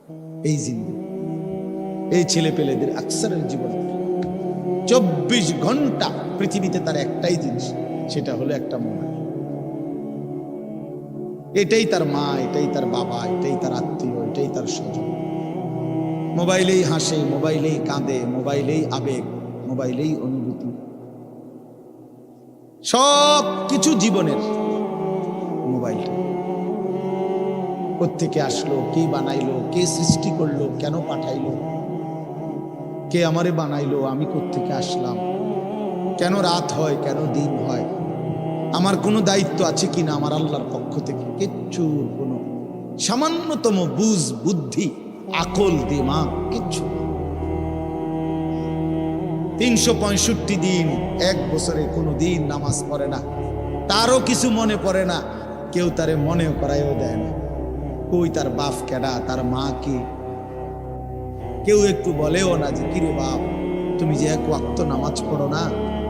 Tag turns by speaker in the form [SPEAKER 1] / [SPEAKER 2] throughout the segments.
[SPEAKER 1] এই জিন্দেগি, এই ছেলে পেলেদের আকসারের জীবন 24 ঘন্টা পৃথিবীতে তার একটাই জিনিস, সেটা হলো একটা মোবাইল। এটাই তার মা, এটাই তার বাবা, এটাই তার আত্মীয়, এটাই তার স্বজন। মোবাইলেই হাসে, মোবাইলেই কাঁদে, মোবাইলেই আবেগ, মোবাইলেই অনুভূতি, সব কিছু জীবনের মোবাইলটা। কোত্থেকে আসলো, কে বানাইলো, কে সৃষ্টি করলো, কেন পাঠাইলো, কে আমারে বানাইলো, আমি কোত্থেকে আসলাম, কেন রাত হয়, কেন দিন হয়, আমার কোনো দায়িত্ব আছে কিনা আমার আল্লাহর পক্ষ থেকে, কিচ্ছু কোনো সামান্যতম বুঝ, বুদ্ধি, আকল, দিমাগ কিচ্ছু। 365 দিন, এক বছরে কোনো দিন নামাজ পড়ে না, তারও কিছু মনে পড়ে না, কেউ তারে মনে করাইও দেয় না। কই তার বাপ কেডা, তার মা কি, কেউ একটু বলেও না যে কিরে বাপ, তুমি যে এক ওয়াক্ত নামাজ পড়ো না,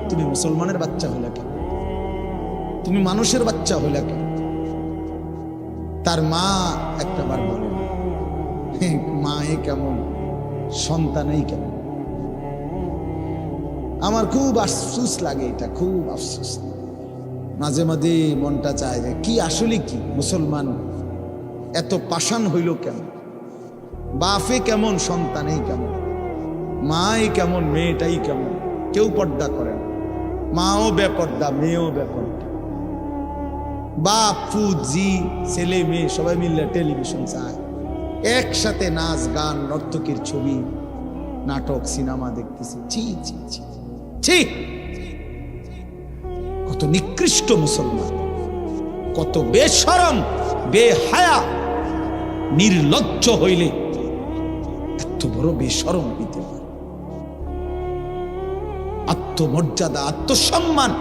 [SPEAKER 1] তুমি মুসলমানের বাচ্চা হইলা কেন, তুমি মানুষের বাচ্চা হইলা কেন? তার মা একটা বার বলে না, মা এ কেমন, সন্তানই কেমন। আমার খুব আফসোস লাগে, এটা খুব আফসোস। মাঝে মাঝে মনটা চায় যে কি আসলে কি মুসলমান এত পাষাণ হইল কেন? বাপে কেমন, সন্তানেই কেমন, মাই কেমন, মেয়েটাই কেমন। কেউ পর্দা করে না, মাও বেপর্দা, মেয়েও বেপর্দা। বাপ, ফুত, জি, ছেলে মেয়ে সবাই মিলে টেলিভিশন চায়, একসাথে নাচ গান, নর্তকীর ছবি, নাটক, সিনেমা দেখতেছে। ছি ছি ছি ছি, কত নিকৃষ্ট মুসলমান, কত বেশরম, বেহায়া, নির্লজ্জ হইলে এত বড় বেশরম হইতে পারে? আত্মমর্যাদা, আত্মসম্মান,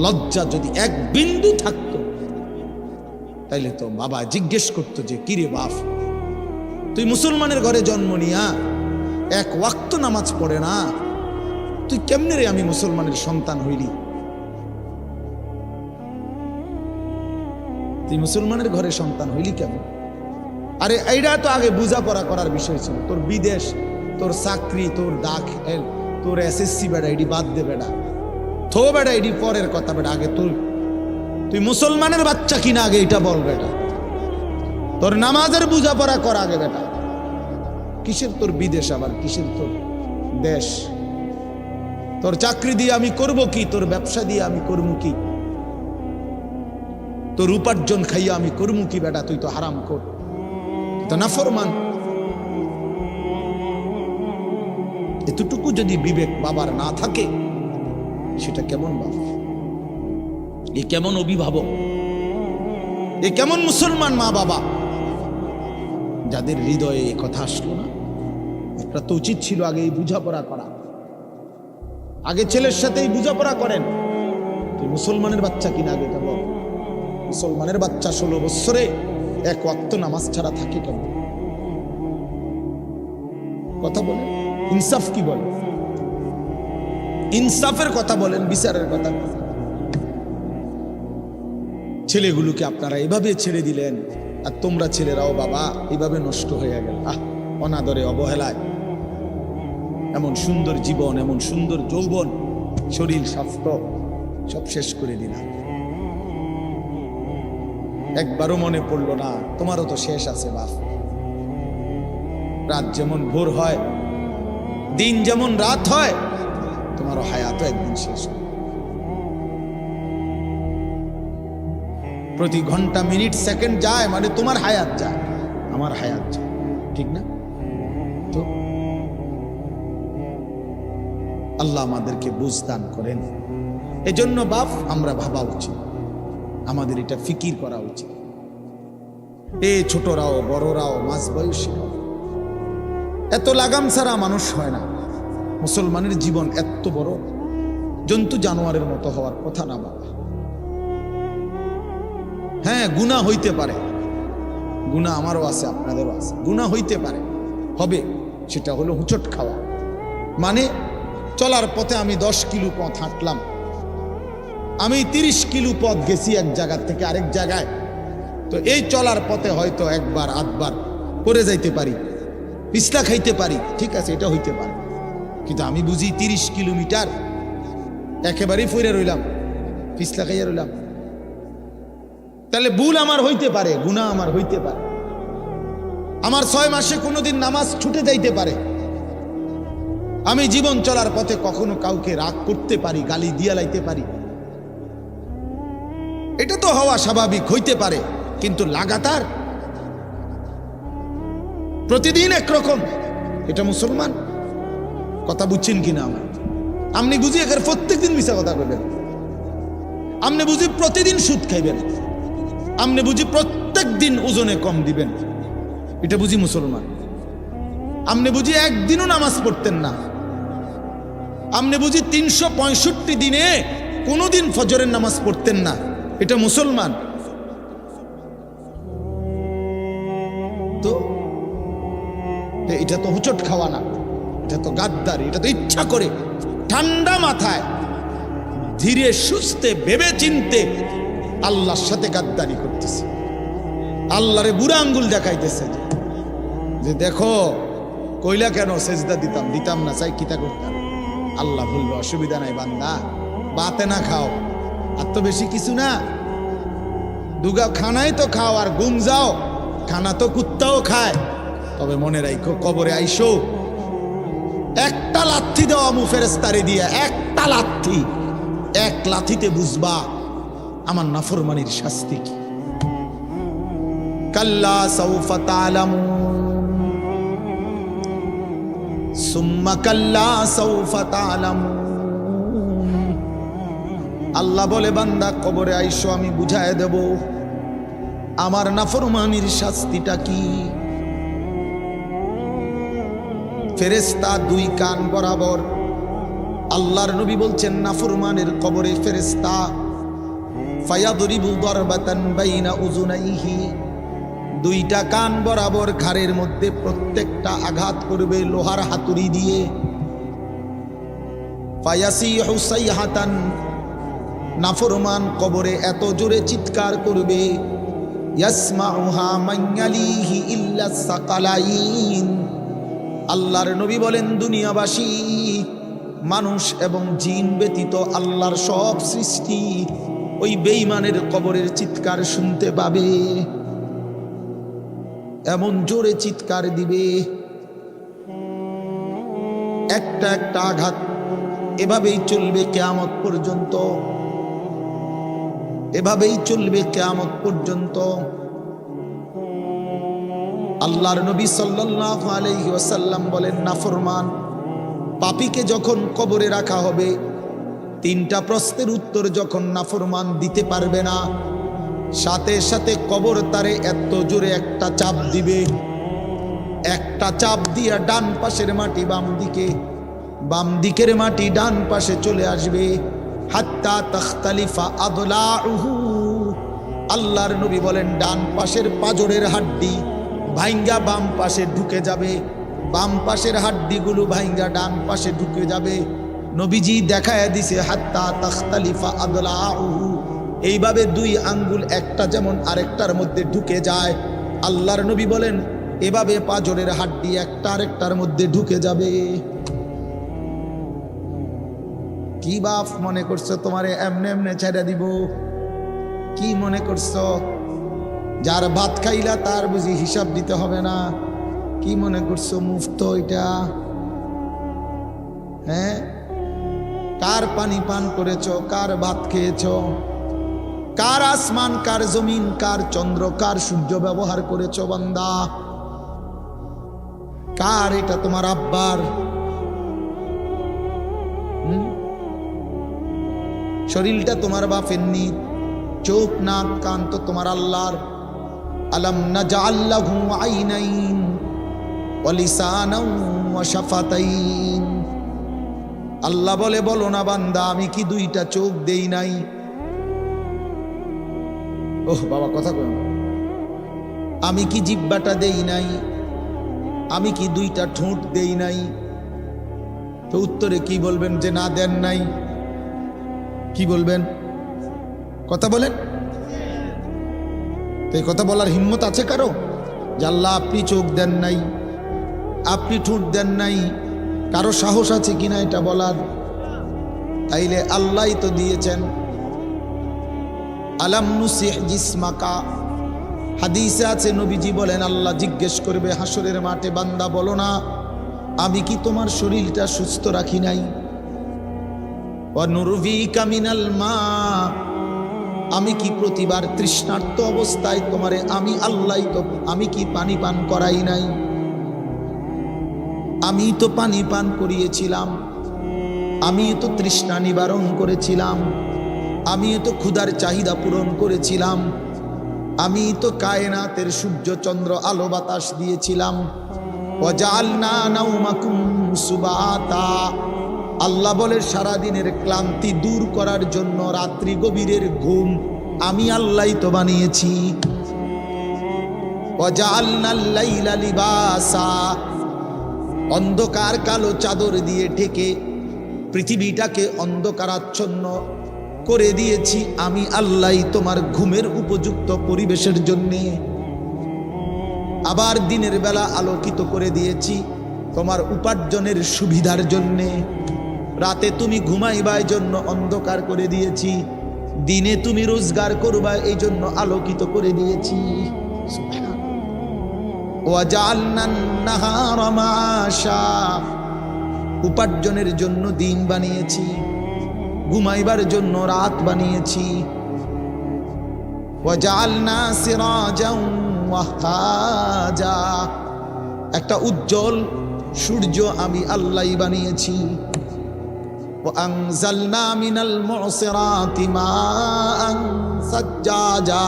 [SPEAKER 1] লজ্জা যদি এক বিন্দু থাকতো, তাইলে তো বাবা জিজ্ঞেস করতো যে কিরে বাপ, তুই মুসলমানের ঘরে জন্ম নিয়া এক ওয়াক্ত নামাজ পড়ে না, তুই কেমনে রে আমি মুসলমানের সন্তান হইলি? তুই মুসলমানের ঘরে সন্তান হইলি কেমন? আরে এইটা তো আগে বোঝাপড়া করার বিষয় ছিল। তোর বিদেশ, তোর চাকরি, তোর দাখিল, তোর এসএসসি বেড়া, এডি বাদ দে বেড়া, থো বেড়া, এডি পরের কথা বেড়া। আগে তুই মুসলমানের বাচ্চা কিনা আগে এটা বল বেটা। তোর নামাজের বোঝাপড়া কর আগে বেটা। কিসের তোর বিদেশ, আবার কিসের তোর দেশ? তোর চাকরি দিয়ে আমি করব কি, তোর ব্যবসা দিয়ে আমি করবো কি, তোর উপার্জন খাইয়া আমি করবো কি বেটা? তুই তো হারাম কর, তো নাফরমান। এতটুকু যদি বিবেক বাবার না থাকে, সেটা কেমন বাবা, এ কেমন অভিভাবক, এ কেমন মুসলমান মা বাবা, যাদের হৃদয়ে এ কথা আসলো না? আপনার তো উচিত ছিল আগে এই বোঝাপড়া করা। আগে ছেলের সাথেই বোঝাপড়া করেন, তুই মুসলমানের বাচ্চা কিনা আগে এটা বল। মুসলমানের বাচ্চা 16 বছরে এক ওয়াক্ত নামাজ ছাড়া থাকে কেন? কথা বলেন, ইনসাফ কি বলে? ইনসাফের কথা বলেন, বিচারের কথা। ছেলেগুলোকে আপনারা এভাবে ছেড়ে দিলেন, আর তোমরা ছেলেরাও বাবা এভাবে নষ্ট হয়ে গেল। অনাদরে, অবহেলায় এমন সুন্দর জীবন, এমন সুন্দর যৌবন, শরীর, স্বাস্থ্য সব শেষ করে দিলাম। একবারও মনে পড়লো না তোমারও তো শেষ আছে বাপ। রাত যেমন ভোর হয়, দিন যেমন রাত হয়, তোমারও হায়াতও একদিন শেষ হয়। প্রতি ঘন্টা, মিনিট, সেকেন্ড যায় মানে তোমার হায়াত যায়, আমার হায়াত যায়, ঠিক না? তো আল্লাহ আমাদেরকে বুঝ দান করেন। এজন্য বাপ আমরা ভাবা উচিত, আমাদের এটা ফিকির করা উচিত। এ ছোটরাও, বড়রাও, মাঝ বয়সীরাও, এত লাগাম ছাড়া মানুষ হয় না। মুসলমানের জীবন এত বড়, জন্তু জানোয়ারের মতো হওয়ার কথা না বাবা। হ্যাঁ, গুনাহ হইতে পারে, গুনাহ আমারও আছে, আপনাদেরও আছে, গুনাহ হইতে পারে, হবে। সেটা হলো হুচট খাওয়া। মানে চলার পথে আমি 10 কিলো পথ হাঁটলাম, আমি 30 কিলো পথ গেছি এক জায়গা থেকে আরেক জায়গায়, তো এই চলার পথে হয়তো একবার আধবার পড়ে যাইতে পারি, পিছলা খাইতে পারি, ঠিক আছে, এটা হইতে পারে। কিন্তু আমি বুঝি 30 কিলোমিটার একেবারেই ফিরে রইলাম, পিছলা খাইয়া রইলাম, তাহলে ভুল আমার হইতে পারে, গুনাহ আমার হইতে পারে, আমার 6 মাসে কোনোদিন নামাজ ছুটে যাইতে পারে, আমি জীবন চলার পথে কখনো কাউকে রাগ করতে পারি, গালি দিয়া লাইতে পারি, এটা তো হওয়া স্বাভাবিক, হইতে পারে। কিন্তু লাগাতার প্রতিদিন একরকম, এটা মুসলমান? কথা বুঝছেন কিনা আমার? আপনি বুঝি এখানে প্রত্যেকদিন মিশা কথা বলবেন, আপনি বুঝি প্রতিদিন সুদ খাইবেন, আপনি বুঝি প্রত্যেক দিন ওজনে কম দিবেন, এটা বুঝি মুসলমান? আপনি বুঝি একদিনও নামাজ পড়তেন না, আপনি বুঝি 365 দিনে কোনোদিন ফজরের নামাজ পড়তেন না, এটা মুসলমান? তো এটা তো হুচট খাওয়া না, এটা তো গাদ্দারি, এটা তো ইচ্ছা করে ঠান্ডা মাথায় ধীরে সুস্থে ভেবে চিনতে আল্লাহর সাথে গাদ্দারি করতেছে, আল্লাহরে বুড়া আঙ্গুল দেখাইতেছে যে দেখো কইলা কেন সেজদা দিতাম না, চাই কিতা করতাম। আল্লাহ বলবে অসুবিধা নাই বান্দা, বাতে না খাও, আর তো বেশি কিছু না, দুগা খানাই তো খাও আর ঘুম যাও, খানা তো কুত্তাও খায়। তবে মনে রাখো কবরে আইসো একটা লাথি দেওয়া মু ফেরেশতারে দিয়া, একটা লাথি, এক লাথিতে বুঝবা আমার নাফরমানির শাস্তি কি। কাল্লা সাউফা তা'লামুন সুম্মা কাল্লা সাউফা তা'লামুন। আল্লাহ বলে বান্দা কবরে আইসো, আমি বুঝায় দেব আমার নাফরমানির শাস্তিটা কি। ফেরেশতা 2 কান বরাবর, আল্লাহর নবী বলছেন নাফরমানের কবরে ফেরেশতা ফায়াদরিবু দারবাতান বাইনা উযুনাইহি, 2টা কান বরাবর ঘাড়ের মধ্যে প্রত্যেকটা আঘাত করবে লোহার হাতুড়ি দিয়ে। ফায়াসিহু সাইহাতান, নাফরমান কবরে এত জোরে চিৎকার করবে, ইয়াসমাউহা মান ইয়ালিহি ইল্লা সাকালাইন। আল্লাহর নবী বলেন দুনিয়াবাসী মানুষ এবং জিন ব্যতীত আল্লাহর সব সৃষ্টি ওই বেঈমানের কবরের চিৎকার শুনতে পাবে, এমন জোরে চিৎকার দিবে। একটা একটা আঘাত এভাবেই চলবে কিয়ামত পর্যন্ত, এভাবেই চলবে কিয়ামত পর্যন্ত। আল্লাহর নবী সাল্লাল্লাহু আলাইহি ওয়াসাল্লাম বলেন নাফরমান পাপীকে যখন কবরে রাখা হবে, 3টা প্রশ্নের উত্তর যখন নাফরমান দিতে পারবে না, সাথে সাথে কবর তারে এত জোরে একটা চাপ দিবে, একটা চাপ দিয়া ডান পাশের মাটি বাম দিকে, বাম দিকের মাটি ডান পাশে চলে আসবে, হাত্তা তাখতালিফা আদলাউহু। আল্লাহর নবী বলেন ডান পাশের পাজরের হাড্ডি ভাইঙ্গা বাম পাশে ঢুকে যাবে, বাম পাশের হাড্ডিগুলো ভাইঙ্গা ডান পাশে ঢুকে যাবে। নবীজি দেখায় দিছে হাত্তা তাখতালিফা আদলাউহু, এইভাবে 2 আঙ্গুল একটা যেমন আরেকটার মধ্যে ঢুকে যায়, আল্লাহর নবী বলেন এভাবে পাজরের হাড্ডি একটা আরেকটার মধ্যে ঢুকে যাবে। কি বাপ মনে করছো তোমারে এমনে এমনে ছেড়ে দিব? কি মনে করছো যার ভাত খাইলা তার বুঝি হিসাব দিতে হবে না? কি মনে করছো মুফত এটা? হ্যাঁ, কার পানি পান করেছো, কার ভাত খেয়েছো, কার আসমান, কার জমিন, কার চন্দ্র, কার সূর্য ব্যবহার করেছো বান্দা? কার এটা? তোমার আব্বার? শরীরটা তোমার বাপের নি, চোখ নাক কান তো তোমার আল্লাহর। আলাম নাজআল লাহু আইনাইন ওয়া লিসানাও ওয়া শাফাতাইন। আল্লাহ বলে বলো না বান্দা আমি কি 2টা চোখ দেই নাই? ওহ বাবা কথা কই, আমি কি জিহ্বাটা দেই নাই? আমি কি 2টা ঠোঁট দেই নাই? তো উত্তরে কি বলবেন যে না দেন নাই? কি বলবেন? কথা বলেন। তো এই কথা বলার হিম্মত আছে কারো যে আল্লাহ আপনি চোখ দেন নাই, আপনি ঠোঁট দেন নাই? কারো সাহস আছে কিনা এটা বলার? তাইলে আল্লাহই তো দিয়েছেন। আলাম নুসিহ জিসমাকা, হাদিসে আছে নবীজি বলেন আল্লাহ জিজ্ঞেস করবে হাসরের মাঠে, বান্দা বলো না আমি কি তোমার শরীরটা সুস্থ রাখি নাই? ওয়া নুরভিকা মিনাল মা, আমি কি প্রতিবার তৃষ্ণার্ত অবস্থায় তোমারে আমি আল্লাহ তো আমি কি পানি পান করাই নাই? আমি তো পানি পান করিয়েছিলাম, আমি তো তৃষ্ণা নিবারণ করেছিলাম, আমি তো ক্ষুধার চাহিদা পূরণ করেছিলাম, আমি তো কায়নাতের সূর্য চন্দ্র আলো বাতাস দিয়েছিলাম। ওয়াজআলনা নাওমাকুম সুবাতা, আল্লাহ বলে সারাদিনের ক্লান্তি দূর করার জন্য রাত্রি গভীরের ঘুম আমি আল্লাহই তো বানিয়েছি। ওয়াজআলনাল লাইলা লিবাসা, অন্ধকার কালো চাদর দিয়ে ঢেকে পৃথিবীটাকে অন্ধকারাচ্ছন্ন করে দিয়েছি আমি আল্লাহই তোমার ঘুমের উপযুক্ত পরিবেশের জন্যে। আবার দিনের বেলা আলোকিত করে দিয়েছি তোমার উপার্জনের সুবিধার জন্যে। রাতে তুমি ঘুমাইবার জন্য অন্ধকার করে দিয়েছি, দিনে তুমি রোজগার করবা এই জন্য আলোকিত করে দিয়েছি। ওয়াজআলনান নাহারা মাআশা, উপার্জনের জন্য দিন বানিয়েছি, ঘুমাইবার জন্য রাত বানিয়েছি। ওয়াজআলনা সিরাজাও ওয়াহাজা, একটা উজ্জ্বল সূর্য আমি আল্লাহই বানিয়েছি। ওয়ানজালনা মিনাল মুসিরাতি মাআন সাজ্জাজা,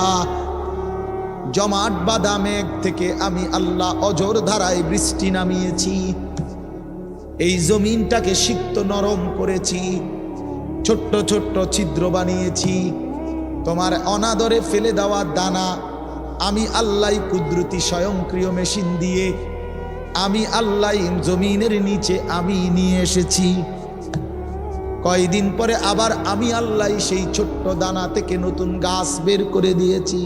[SPEAKER 1] জমাট বাঁধা মেঘ থেকে আমি আল্লাহ অঝোর ধারায় বৃষ্টি নামিয়েছি। এই জমিনটাকে সিক্ত নরম করেছি, ছোট্ট ছোট্ট ছিদ্র বানিয়েছি। তোমার অনাদরে ফেলে দেওয়া দানা আমি আল্লাহ কুদরতি স্বয়ংক্রিয় মেশিন দিয়ে আমি আল্লাহ জমিনের নিচে আমি নিয়ে এসেছি। কয়দিন পরে আবার আমি আল্লাহ সেই ছোট্ট দানা থেকে নতুন গাছ বের করে দিয়েছি।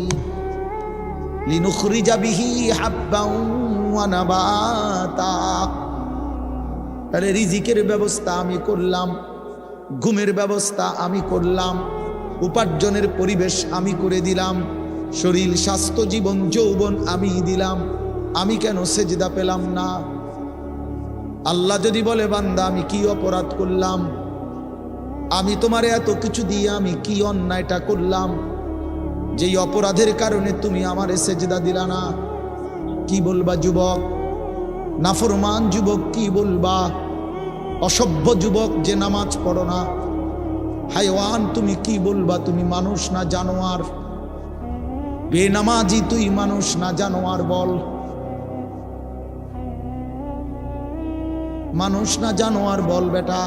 [SPEAKER 1] লিনুখরিজা বিহি হাব্বান ওয়া নাবাতা, তাহলে রিজিকের ব্যবস্থা আমি করলাম, ঘুমের ব্যবস্থা আমি করলাম, উপার্জনের পরিবেশ আমি করে দিলাম, শরীর স্বাস্থ্য জীবন যৌবন আমি দিলাম। আমি কেন সেজদা পেলাম না? আল্লাহ যদি বলে বান্দা আমি কি অপরাধ করলাম, আমি তোমার এত কিছু দিয়ে আমি কি অন্যায়টা করলাম যেই অপরাধের কারণে তুমি আমারে সেজদা দিলা না? কি বলবা যুবক? নাফরমান যুবক কি বলবা? অসভ্য যুবক যে নামাজ পড়ো না, হায়ওয়ান তুমি কি বলবা? তুমি মানুষ না জানোয়ার? বেনামাজি তুই মানুষ না জানোয়ার? বল, মানুষ না জানোয়ার বল বেটা।